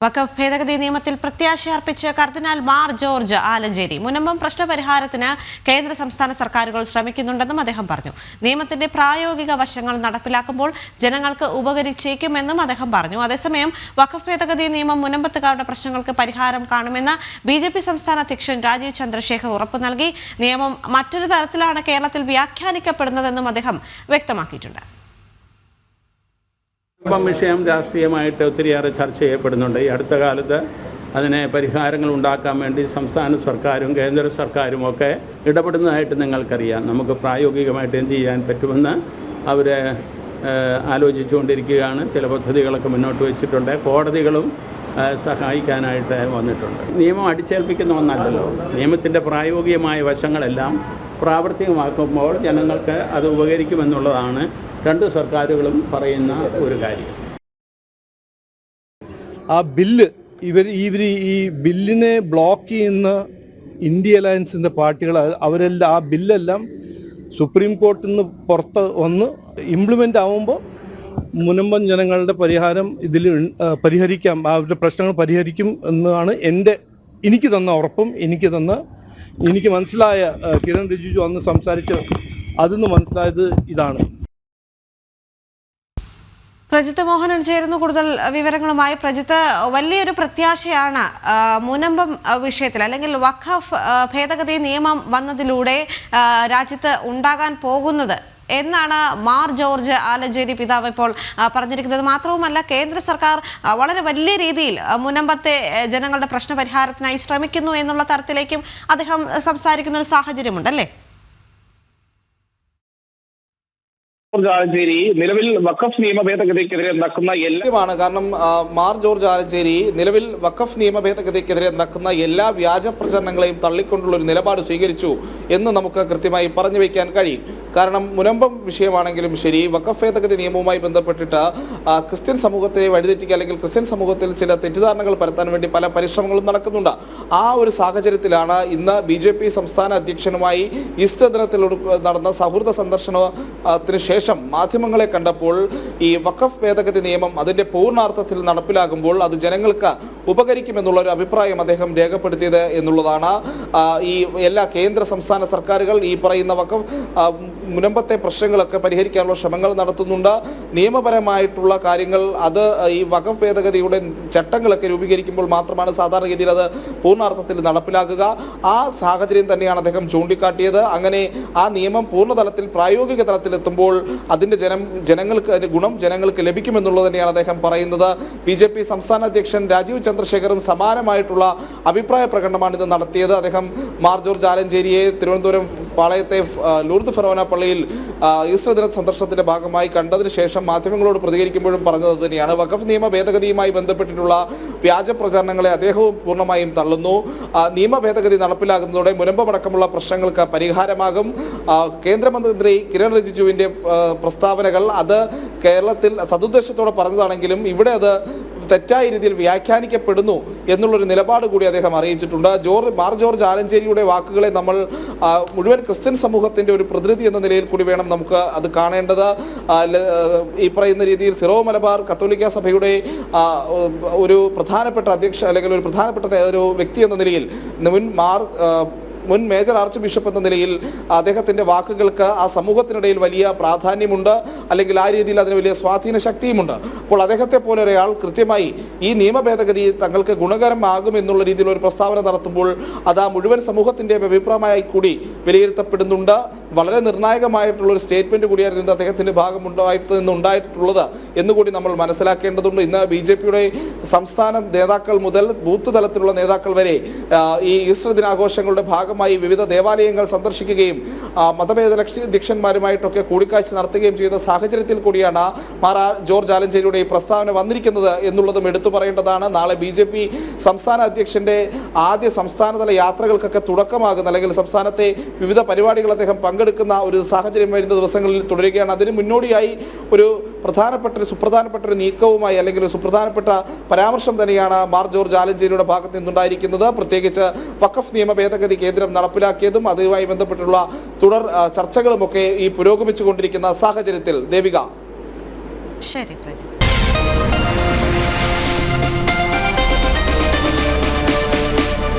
വഖഫ് ഭേദഗതി നിയമത്തിൽ പ്രത്യാശയർപ്പിച്ച് കർദിനാൾ മാർ ജോർജ് ആലഞ്ചേരി മുനമ്പം പ്രശ്നപരിഹാരത്തിന് കേന്ദ്ര സംസ്ഥാന സർക്കാരുകൾ ശ്രമിക്കുന്നുണ്ടെന്നും അദ്ദേഹം പറഞ്ഞു. നിയമത്തിന്റെ പ്രായോഗിക വശങ്ങൾ നടപ്പിലാക്കുമ്പോൾ ജനങ്ങൾക്ക് ഉപകരിച്ചേക്കുമെന്നും അദ്ദേഹം പറഞ്ഞു. അതേസമയം വഖഫ് ഭേദഗതി നിയമം മുനമ്പത്തുകാരുടെ പ്രശ്നങ്ങൾക്ക് പരിഹാരം കാണുമെന്ന് ബിജെപി സംസ്ഥാന അധ്യക്ഷൻ രാജീവ് ചന്ദ്രശേഖർ ഉറപ്പു നൽകി. നിയമം മറ്റൊരു തരത്തിലാണ് കേരളത്തിൽ വ്യാഖ്യാനിക്കപ്പെടുന്നതെന്നും അദ്ദേഹം വ്യക്തമാക്കിയിട്ടുണ്ട്. വിഷയം രാഷ്ട്രീയമായിട്ട് ഒത്തിരിയേറെ ചർച്ച ചെയ്യപ്പെടുന്നുണ്ട്. ഈ അടുത്ത കാലത്ത് അതിനെ പരിഹാരങ്ങൾ ഉണ്ടാക്കാൻ വേണ്ടി സംസ്ഥാന സർക്കാരും കേന്ദ്ര സർക്കാരും ഒക്കെ ഇടപെടുന്നതായിട്ട് നിങ്ങൾക്കറിയാം. നമുക്ക് പ്രായോഗികമായിട്ട് എന്ത് ചെയ്യാൻ പറ്റുമെന്ന് അവർ ആലോചിച്ചുകൊണ്ടിരിക്കുകയാണ്. ചില പദ്ധതികളൊക്കെ മുന്നോട്ട് വെച്ചിട്ടുണ്ട്. കോടതികളും സഹായിക്കാനായിട്ട് വന്നിട്ടുണ്ട്. നിയമം അടിച്ചേൽപ്പിക്കുന്ന ഒന്നല്ലല്ലോ. നിയമത്തിൻ്റെ പ്രായോഗികമായ വശങ്ങളെല്ലാം പ്രാവർത്തികമാക്കുമ്പോൾ ജനങ്ങൾക്ക് അത് ഉപകരിക്കുമെന്നുള്ളതാണ് രണ്ട് സർക്കാരുകളും പറയുന്ന ഒരു കാര്യം. ആ ബില്ല് ഇവർ ഈ ബില്ലിനെ ബ്ലോക്ക് ചെയ്യുന്ന ഇന്ത്യ അലയൻസിൻ്റെ പാർട്ടികൾ അവരെല്ലാം ആ ബില്ലെല്ലാം സുപ്രീം കോർട്ടിൽ നിന്ന് പുറത്ത് വന്ന് ഇംപ്ലിമെൻ്റ് ആവുമ്പോൾ മുനമ്പം ജനങ്ങളുടെ പരിഹാരം ഇതിൽ പരിഹരിക്കാം, അവരുടെ പ്രശ്നങ്ങൾ പരിഹരിക്കും എന്നാണ് എനിക്ക് തന്ന ഉറപ്പും എനിക്ക് മനസ്സിലായ കിരൺ റിജിജു അന്ന് സംസാരിച്ച് അതിന്ന് മനസ്സിലായത് ഇതാണ്. പ്രജിത്ത് മോഹനൻ ചേരുന്നു കൂടുതൽ വിവരങ്ങളുമായി. പ്രജിത്ത്, വലിയൊരു പ്രത്യാശയാണ് മുനമ്പം വിഷയത്തിൽ അല്ലെങ്കിൽ വഖഫ് ഭേദഗതി നിയമം വന്നതിലൂടെ രാജ്യത്ത് ഉണ്ടാകാൻ പോകുന്നത് എന്നാണ് മാർ ജോർജ് ആലഞ്ചേരി പിതാവ് ഇപ്പോൾ പറഞ്ഞിരിക്കുന്നത്. മാത്രവുമല്ല, കേന്ദ്ര സർക്കാർ വളരെ വലിയ രീതിയിൽ മുനമ്പത്തെ ജനങ്ങളുടെ പ്രശ്നപരിഹാരത്തിനായി ശ്രമിക്കുന്നു എന്നുള്ള തരത്തിലേക്കും അദ്ദേഹം സംസാരിക്കുന്ന ഒരു സാഹചര്യമുണ്ടല്ലേ? ആലഞ്ചേരി നിലവിൽ വഖഫ് നിയമ ഭേദഗതിക്കെതിരെ നടക്കുന്ന എല്ലാമാണ്. കാരണം മാർ ജോർജ് ആലഞ്ചേരി നിലവിൽ വഖഫ് നിയമ ഭേദഗതിക്കെതിരെ നടക്കുന്ന എല്ലാ വ്യാജ പ്രചരണങ്ങളെയും തള്ളിക്കൊണ്ടുള്ള ഒരു നിലപാട് സ്വീകരിച്ചു എന്ന് നമുക്ക് കൃത്യമായി പറഞ്ഞു വയ്ക്കാൻ കഴിയും. കാരണം മുനമ്പം വിഷയമാണെങ്കിലും ശരി, വഖഫ് ഭേദഗതി നിയമവുമായി ബന്ധപ്പെട്ടിട്ട് ക്രിസ്ത്യൻ സമൂഹത്തെ വഴിതെറ്റിക്കുക അല്ലെങ്കിൽ ക്രിസ്ത്യൻ സമൂഹത്തിൽ ചില തെറ്റിദ്ധാരണകൾ പരത്താൻ വേണ്ടി പല പരിശ്രമങ്ങളും നടക്കുന്നുണ്ട്. ആ ഒരു സാഹചര്യത്തിലാണ് ഇന്ന് BJP സംസ്ഥാന അധ്യക്ഷനുമായി ഈസ്റ്റർ ദിനത്തിൽ നടന്ന സൗഹൃദ സന്ദർശനത്തിന് ശേഷം മാധ്യമങ്ങളെ കണ്ടപ്പോൾ ഈ വഖഫ് ഭേദഗതി നിയമം അതിന്റെ പൂർണ്ണാർത്ഥത്തിൽ നടപ്പിലാകുമ്പോൾ അത് ജനങ്ങൾക്ക് ഉപകരിക്കുമെന്നുള്ള ഒരു അഭിപ്രായം അദ്ദേഹം രേഖപ്പെടുത്തിയത് എന്നുള്ളതാണ്. ഈ എല്ലാ കേന്ദ്ര സംസ്ഥാന സർക്കാരുകൾ ഈ പറയുന്ന വഖഫ് മുനമ്പത്തെ പ്രശ്നങ്ങളൊക്കെ പരിഹരിക്കാനുള്ള ശ്രമങ്ങൾ നടത്തുന്നുണ്ട്. നിയമപരമായിട്ടുള്ള കാര്യങ്ങൾ അത് ഈ വഖഫ് ഭേദഗതിയുടെ ചട്ടങ്ങളൊക്കെ രൂപീകരിക്കുമ്പോൾ മാത്രമാണ് സാധാരണഗതിയിൽ അത് പൂർണ്ണാർത്ഥത്തിൽ നടപ്പിലാക്കുക. ആ സാഹചര്യം തന്നെയാണ് അദ്ദേഹം ചൂണ്ടിക്കാട്ടിയത്. അങ്ങനെ ആ നിയമം പൂർണ്ണതലത്തിൽ പ്രായോഗിക തലത്തിൽ എത്തുമ്പോൾ അതിൻ്റെ ഗുണം ജനങ്ങൾക്ക് ലഭിക്കുമെന്നുള്ളത് തന്നെയാണ് അദ്ദേഹം പറയുന്നത്. BJP സംസ്ഥാന അധ്യക്ഷൻ രാജീവ് ചന്ദ്രശേഖറും സമാനമായിട്ടുള്ള അഭിപ്രായ പ്രകടനമാണ് ഇത് നടത്തിയത്. അദ്ദേഹം മാർ ജോർജ് ആലഞ്ചേരിയെ തിരുവനന്തപുരം പാളയത്തെ ലൂർദ് ഫെറോന പള്ളിയിൽ ഈസ്റ്റർ ദിന സന്ദർശനത്തിന്റെ ഭാഗമായി കണ്ടതിന് ശേഷം മാധ്യമങ്ങളോട് പ്രതികരിക്കുമ്പോഴും പറഞ്ഞത് തന്നെയാണ്. വഖഫ് നിയമ ഭേദഗതിയുമായി ബന്ധപ്പെട്ടിട്ടുള്ള വ്യാജ പ്രചാരണങ്ങളെ അദ്ദേഹവും പൂർണ്ണമായും തള്ളുന്നു. നിയമ ഭേദഗതി നടപ്പിലാകുന്നതോടെ മുനമ്പമടക്കമുള്ള പ്രശ്നങ്ങൾക്ക് പരിഹാരമാകും. കേന്ദ്രമന്ത്രി കിരൺ റിജിജുവിന്റെ പ്രസ്താവനകൾ അത് കേരളത്തിൽ സതുദ്ദേശത്തോടെ പറഞ്ഞതാണെങ്കിലും ഇവിടെ അത് തെറ്റായ രീതിയിൽ വ്യാഖ്യാനിക്കപ്പെടുന്നു എന്നുള്ളൊരു നിലപാട് കൂടി അദ്ദേഹം അറിയിച്ചിട്ടുണ്ട്. മാർ ജോർജ് ആലഞ്ചേരിയുടെ വാക്കുകളെ നമ്മൾ മുഴുവൻ ക്രിസ്ത്യൻ സമൂഹത്തിന്റെ ഒരു പ്രതിനിധി എന്ന നിലയിൽ കൂടി വേണം നമുക്ക് അത് കാണേണ്ടത്. ഈ പറയുന്ന രീതിയിൽ സിറോ മലബാർ കത്തോലിക്ക സഭയുടെ ഒരു പ്രധാനപ്പെട്ട അധ്യക്ഷ അല്ലെങ്കിൽ ഒരു പ്രധാനപ്പെട്ട ഒരു വ്യക്തി എന്ന നിലയിൽ മുൻ മേജർ ആർച്ച് ബിഷപ്പ് എന്ന നിലയിൽ അദ്ദേഹത്തിൻ്റെ വാക്കുകൾക്ക് ആ സമൂഹത്തിനിടയിൽ വലിയ പ്രാധാന്യമുണ്ട്, അല്ലെങ്കിൽ ആ രീതിയിൽ അതിന് വലിയ സ്വാധീന ശക്തിയുമുണ്ട്. അപ്പോൾ അദ്ദേഹത്തെ പോലെ ഒരാൾ കൃത്യമായി ഈ നിയമ ഭേദഗതി തങ്ങൾക്ക് ഗുണകരമാകും എന്നുള്ള രീതിയിൽ ഒരു പ്രസ്താവന നടത്തുമ്പോൾ അത് ആ മുഴുവൻ സമൂഹത്തിൻ്റെ അഭിപ്രായമായി കൂടി വിലയിരുത്തപ്പെടുന്നുണ്ട്. വളരെ നിർണായകമായിട്ടുള്ള ഒരു സ്റ്റേറ്റ്മെന്റ് കൂടിയായിരുന്നു അദ്ദേഹത്തിൻ്റെ ഭാഗമുണ്ടായിട്ടുള്ളത് എന്നുകൂടി നമ്മൾ മനസ്സിലാക്കേണ്ടതുണ്ട്. ഇന്ന് BJPയുടെ സംസ്ഥാന നേതാക്കൾ മുതൽ ബൂത്ത് തലത്തിലുള്ള നേതാക്കൾ വരെ ഈ ഈസ്റ്റർ ദിനാഘോഷങ്ങളുടെ ഭാഗമായി വിവിധ ദേവാലയങ്ങൾ സന്ദർശിക്കുകയും മതഭേദാധ്യക്ഷന്മാരുമായിട്ടൊക്കെ കൂടിക്കാഴ്ച നടത്തുകയും ചെയ്ത സാഹചര്യത്തിൽ കൂടിയാണ് മാർ ജോർജ് ആലഞ്ചേരിയുടെ ഈ പ്രസ്താവന വന്നിരിക്കുന്നത് എന്നുള്ളതും എടുത്തു പറയേണ്ടതാണ്. നാളെ BJP സംസ്ഥാന അധ്യക്ഷന്റെ ആദ്യ സംസ്ഥാനതല യാത്രകൾക്കൊക്കെ തുടക്കമാകുന്ന അല്ലെങ്കിൽ സംസ്ഥാനത്തെ വിവിധ പരിപാടികൾ അദ്ദേഹം പങ്കെടുക്കുന്ന ഒരു സാഹചര്യം വരുന്ന ദിവസങ്ങളിൽ തുടരുകയാണ്. അതിന് മുന്നോടിയായി ഒരു സുപ്രധാനപ്പെട്ട ഒരു നീക്കവുമായി അല്ലെങ്കിൽ ഒരു സുപ്രധാനപ്പെട്ട പരാമർശം തന്നെയാണ് മാർ ജോർജ് ആലഞ്ചേരിയുടെ ഭാഗത്ത് നിന്നുണ്ടായിരിക്കുന്നത്. പ്രത്യേകിച്ച് വഖഫ് നിയമ ഭേദഗതി കേന്ദ്രം നടപ്പിലാക്കിയതും അതുമായി ബന്ധപ്പെട്ടുള്ള തുടർ ചർച്ചകളുമൊക്കെ ഈ പുരോഗമിച്ചുകൊണ്ടിരിക്കുന്ന സാഹചര്യത്തിൽ ദേവിക. ശരി പ്രജിത്ത്.